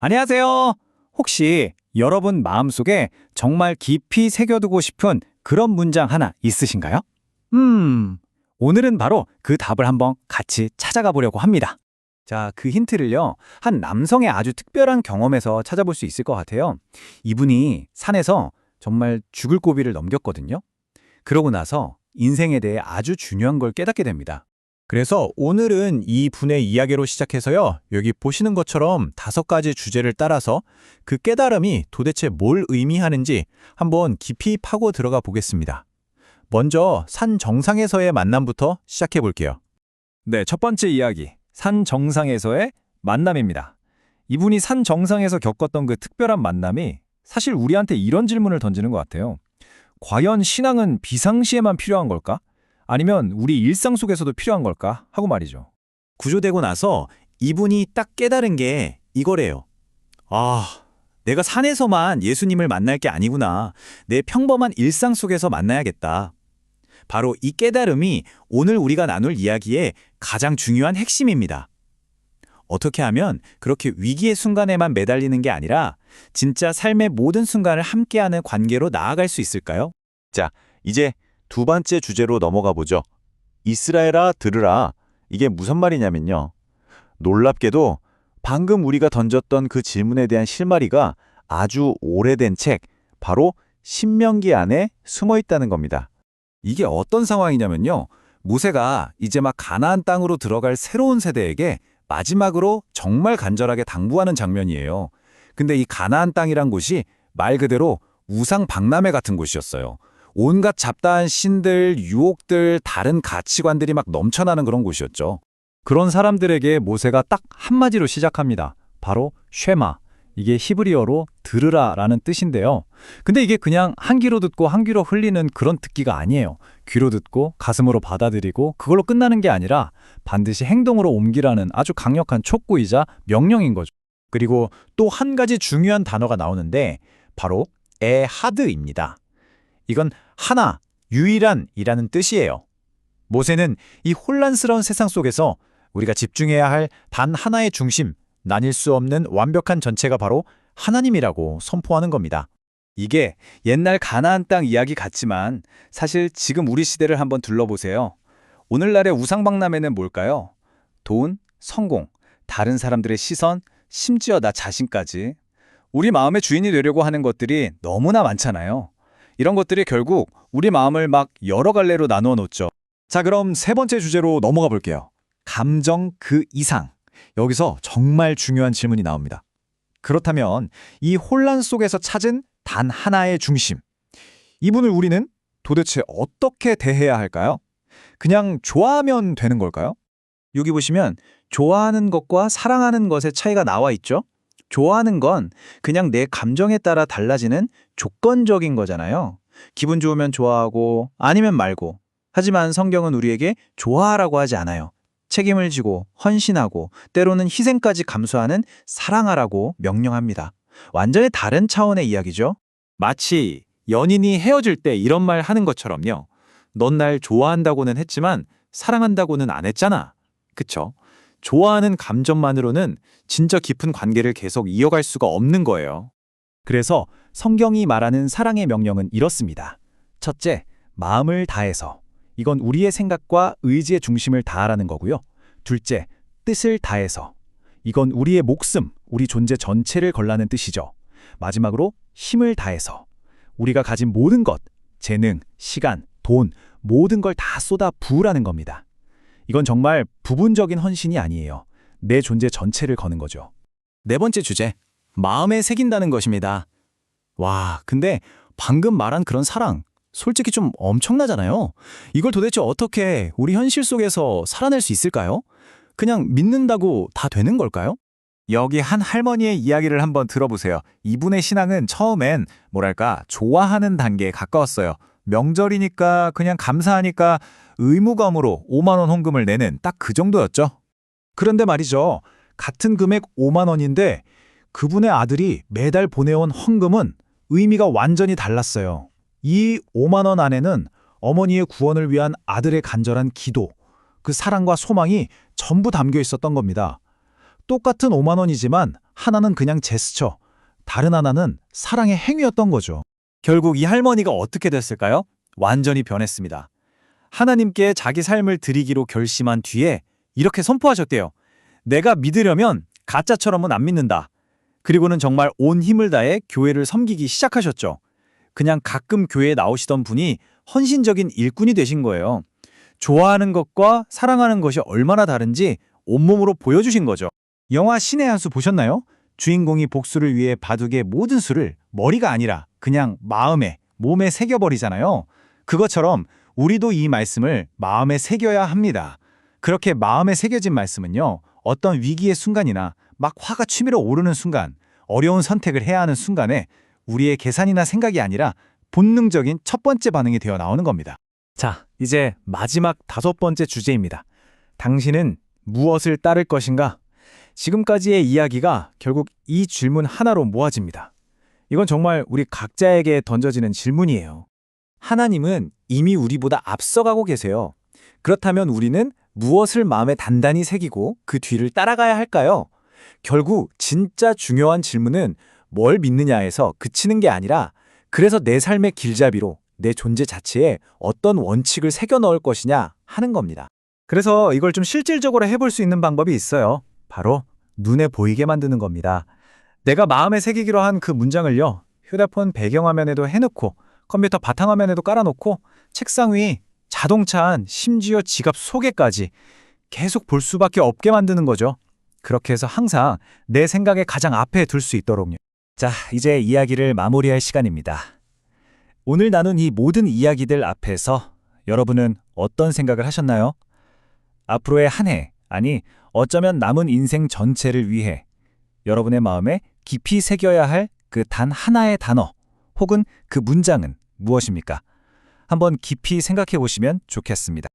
안녕하세요. 혹시 여러분 마음속에 정말 깊이 새겨두고 싶은 그런 문장 하나 있으신가요? 음, 오늘은 바로 그 답을 한번 같이 찾아가 보려고 합니다. 자, 그 힌트를요, 한 남성의 아주 특별한 경험에서 찾아볼 수 있을 것 같아요. 이분이 산에서 정말 죽을 고비를 넘겼거든요. 그러고 나서 인생에 대해 아주 중요한 걸 깨닫게 됩니다. 그래서 오늘은 이 분의 이야기로 시작해서요. 여기 보시는 것처럼 5가지 주제를 따라서 그 깨달음이 도대체 뭘 의미하는지 한번 깊이 파고 들어가 보겠습니다. 먼저 산 정상에서의 만남부터 시작해 볼게요. 네, 첫 번째 이야기. 산 정상에서의 만남입니다. 이분이 산 정상에서 겪었던 그 특별한 만남이 사실 우리한테 이런 질문을 던지는 것 같아요. 과연 신앙은 비상시에만 필요한 걸까? 아니면 우리 일상 속에서도 필요한 걸까? 하고 말이죠. 구조되고 나서 이분이 딱 깨달은 게 이거래요. 아, 내가 산에서만 예수님을 만날 게 아니구나. 내 평범한 일상 속에서 만나야겠다. 바로 이 깨달음이 오늘 우리가 나눌 이야기의 가장 중요한 핵심입니다. 어떻게 하면 그렇게 위기의 순간에만 매달리는 게 아니라 진짜 삶의 모든 순간을 함께하는 관계로 나아갈 수 있을까요? 자, 이제 두 번째 주제로 넘어가 보죠. 이스라엘아 들으라. 이게 무슨 말이냐면요. 놀랍게도 방금 우리가 던졌던 그 질문에 대한 실마리가 아주 오래된 책, 바로 신명기 안에 숨어 있다는 겁니다. 이게 어떤 상황이냐면요. 모세가 이제 막 가나안 땅으로 들어갈 새로운 세대에게 마지막으로 정말 간절하게 당부하는 장면이에요. 근데 이 가나안 땅이란 곳이 말 그대로 우상 박람회 같은 곳이었어요. 온갖 잡다한 신들, 유혹들, 다른 가치관들이 막 넘쳐나는 그런 곳이었죠. 그런 사람들에게 모세가 딱 한마디로 시작합니다. 바로 쉐마. 이게 히브리어로 들으라라는 뜻인데요. 근데 이게 그냥 한 귀로 듣고 한 귀로 흘리는 그런 듣기가 아니에요. 귀로 듣고 가슴으로 받아들이고 그걸로 끝나는 게 아니라 반드시 행동으로 옮기라는 아주 강력한 촉구이자 명령인 거죠. 그리고 또 한 가지 중요한 단어가 나오는데 바로 에하드입니다. 이건 하나, 유일한이라는 뜻이에요. 모세는 이 혼란스러운 세상 속에서 우리가 집중해야 할 단 하나의 중심, 나뉠 수 없는 완벽한 전체가 바로 하나님이라고 선포하는 겁니다. 이게 옛날 가나안 땅 이야기 같지만 사실 지금 우리 시대를 한번 둘러보세요. 오늘날의 우상박람회는 뭘까요? 돈, 성공, 다른 사람들의 시선, 심지어 나 자신까지. 우리 마음의 주인이 되려고 하는 것들이 너무나 많잖아요. 이런 것들이 결국 우리 마음을 막 여러 갈래로 나누어 놓죠. 자, 그럼 세 번째 주제로 넘어가 볼게요. 감정 그 이상. 여기서 정말 중요한 질문이 나옵니다. 그렇다면 이 혼란 속에서 찾은 단 하나의 중심. 이분을 우리는 도대체 어떻게 대해야 할까요? 그냥 좋아하면 되는 걸까요? 여기 보시면 좋아하는 것과 사랑하는 것의 차이가 나와 있죠? 좋아하는 건 그냥 내 감정에 따라 달라지는 조건적인 거잖아요. 기분 좋으면 좋아하고 아니면 말고. 하지만 성경은 우리에게 좋아하라고 하지 않아요. 책임을 지고 헌신하고 때로는 희생까지 감수하는 사랑하라고 명령합니다. 완전히 다른 차원의 이야기죠. 마치 연인이 헤어질 때 이런 말 하는 것처럼요. 넌 날 좋아한다고는 했지만 사랑한다고는 안 했잖아. 그쵸? 좋아하는 감정만으로는 진짜 깊은 관계를 계속 이어갈 수가 없는 거예요. 그래서 성경이 말하는 사랑의 명령은 이렇습니다. 첫째, 마음을 다해서. 이건 우리의 생각과 의지의 중심을 다하라는 거고요. 둘째, 뜻을 다해서. 이건 우리의 목숨, 우리 존재 전체를 걸라는 뜻이죠. 마지막으로 힘을 다해서. 우리가 가진 모든 것, 재능, 시간, 돈, 모든 걸 다 쏟아 부으라는 겁니다. 이건 정말 부분적인 헌신이 아니에요. 내 존재 전체를 거는 거죠. 네 번째 주제, 마음에 새긴다는 것입니다. 와, 근데 방금 말한 그런 사랑, 솔직히 좀 엄청나잖아요. 이걸 도대체 어떻게 우리 현실 속에서 살아낼 수 있을까요? 그냥 믿는다고 다 되는 걸까요? 여기 한 할머니의 이야기를 한번 들어보세요. 이분의 신앙은 처음엔 뭐랄까 좋아하는 단계에 가까웠어요. 명절이니까 그냥 감사하니까 의무감으로 5만 원 헌금을 내는 딱 그 정도였죠. 그런데 말이죠. 같은 금액 5만 원인데 그분의 아들이 매달 보내온 헌금은 의미가 완전히 달랐어요. 이 5만 원 안에는 어머니의 구원을 위한 아들의 간절한 기도, 그 사랑과 소망이 전부 담겨 있었던 겁니다. 똑같은 5만 원이지만 하나는 그냥 제스처, 다른 하나는 사랑의 행위였던 거죠. 결국 이 할머니가 어떻게 됐을까요? 완전히 변했습니다. 하나님께 자기 삶을 드리기로 결심한 뒤에 이렇게 선포하셨대요. 내가 믿으려면 가짜처럼은 안 믿는다. 그리고는 정말 온 힘을 다해 교회를 섬기기 시작하셨죠. 그냥 가끔 교회에 나오시던 분이 헌신적인 일꾼이 되신 거예요. 좋아하는 것과 사랑하는 것이 얼마나 다른지 온몸으로 보여주신 거죠. 영화 신의 한 수 보셨나요? 주인공이 복수를 위해 바둑의 모든 수를 머리가 아니라 그냥 마음에, 몸에 새겨버리잖아요. 그것처럼 우리도 이 말씀을 마음에 새겨야 합니다. 그렇게 마음에 새겨진 말씀은요, 어떤 위기의 순간이나 막 화가 치밀어 오르는 순간, 어려운 선택을 해야 하는 순간에 우리의 계산이나 생각이 아니라 본능적인 첫 번째 반응이 되어 나오는 겁니다. 자, 이제 마지막 5번째 주제입니다. 당신은 무엇을 따를 것인가? 지금까지의 이야기가 결국 이 질문 하나로 모아집니다. 이건 정말 우리 각자에게 던져지는 질문이에요. 하나님은 이미 우리보다 앞서가고 계세요. 그렇다면 우리는 무엇을 마음에 단단히 새기고 그 뒤를 따라가야 할까요? 결국 진짜 중요한 질문은 뭘 믿느냐에서 그치는 게 아니라 그래서 내 삶의 길잡이로 내 존재 자체에 어떤 원칙을 새겨 넣을 것이냐 하는 겁니다. 그래서 이걸 좀 실질적으로 해볼 수 있는 방법이 있어요. 바로 눈에 보이게 만드는 겁니다. 내가 마음에 새기기로 한 그 문장을요, 휴대폰 배경화면에도 해놓고 컴퓨터 바탕화면에도 깔아놓고 책상 위, 자동차 안, 심지어 지갑 속에까지 계속 볼 수밖에 없게 만드는 거죠. 그렇게 해서 항상 내 생각의 가장 앞에 둘 수 있도록요. 자, 이제 이야기를 마무리할 시간입니다. 오늘 나눈 이 모든 이야기들 앞에서 여러분은 어떤 생각을 하셨나요? 앞으로의 한 해, 아니 어쩌면 남은 인생 전체를 위해 여러분의 마음에 깊이 새겨야 할 그 단 하나의 단어 혹은 그 문장은 무엇입니까? 한번 깊이 생각해 보시면 좋겠습니다.